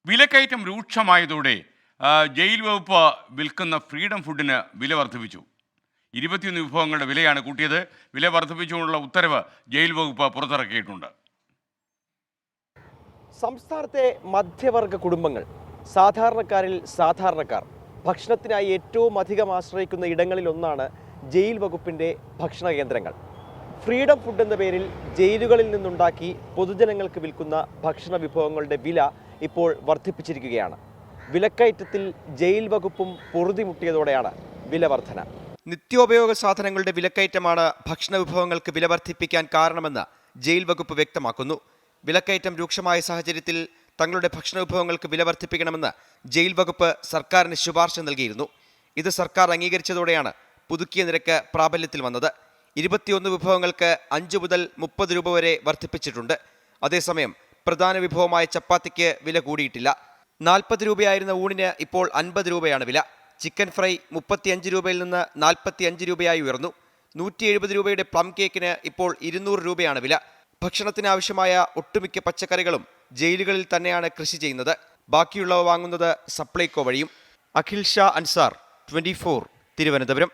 വിലക്കയറ്റം രൂക്ഷമായതോടെ ജയിൽ വകുപ്പ് വിൽക്കുന്ന ഫ്രീഡം ഫുഡിന് വില വർദ്ധിപ്പിച്ചു. 21 വിഭവങ്ങളുടെ വിലയാണ് കൂട്ടിയത്. വില വർദ്ധിപ്പിച്ചുകൊണ്ടുള്ള ഉത്തരവ് ജയിൽ വകുപ്പ് പുറത്തിറക്കിയിട്ടുണ്ട്. സംസ്ഥാനത്തെ മധ്യവർഗ കുടുംബങ്ങൾ, സാധാരണക്കാരിൽ സാധാരണക്കാർ ഭക്ഷണത്തിനായി ഏറ്റവും അധികം ആശ്രയിക്കുന്ന ഇടങ്ങളിലൊന്നാണ് ജയിൽ വകുപ്പിൻ്റെ ഭക്ഷണ കേന്ദ്രങ്ങൾ. ഫ്രീഡം ഫുഡ് എന്ന പേരിൽ ജയിലുകളിൽ നിന്നുണ്ടാക്കി പൊതുജനങ്ങൾക്ക് വിൽക്കുന്ന ഭക്ഷണ വിഭവങ്ങളുടെ വില ഇപ്പോൾ വർദ്ധിപ്പിച്ചിരിക്കുകയാണ്. വിലക്കയറ്റത്തിൽ ജയിൽ വകുപ്പും പൊറുതിമുട്ടിയതോടെയാണ് വില വർധന. നിത്യോപയോഗ സാധനങ്ങളുടെ വിലക്കയറ്റമാണ് ഭക്ഷണ വിഭവങ്ങൾക്ക് വില വർദ്ധിപ്പിക്കാൻ കാരണമെന്ന് ജയിൽ വകുപ്പ് വ്യക്തമാക്കുന്നു. വിലക്കയറ്റം രൂക്ഷമായ സാഹചര്യത്തിൽ തങ്ങളുടെ ഭക്ഷണ വിഭവങ്ങൾക്ക് വില വർദ്ധിപ്പിക്കണമെന്ന് ജയിൽ വകുപ്പ് സർക്കാരിന് ശുപാർശ നൽകിയിരുന്നു. ഇത് സർക്കാർ അംഗീകരിച്ചതോടെയാണ് പുതുക്കിയ നിരക്ക് പ്രാബല്യത്തിൽ വന്നത്. 21 വിഭവങ്ങൾക്ക് 5 മുതൽ 30 രൂപ വരെ വർദ്ധിപ്പിച്ചിട്ടുണ്ട്. അതേസമയം പ്രധാന വിഭവമായ ചപ്പാത്തിക്ക് വില കൂടിയിട്ടില്ല. 40 രൂപയായിരുന്ന ഊണിന് ഇപ്പോൾ 50 രൂപയാണ് വില. ചിക്കൻ ഫ്രൈ 35 രൂപയിൽ നിന്ന് 45 രൂപയായി ഉയർന്നു. 170 രൂപയുടെ പ്ലം കേക്കിന് ഇപ്പോൾ 200 രൂപയാണ് വില. ഭക്ഷണത്തിനാവശ്യമായ ഒട്ടുമിക്ക പച്ചക്കറികളും ജയിലുകളിൽ തന്നെയാണ് കൃഷി ചെയ്യുന്നത്. ബാക്കിയുള്ളവ വാങ്ങുന്നത് സപ്ലൈകോ വഴിയും. അഖിൽ ഷാ അൻസാർ, 24, തിരുവനന്തപുരം.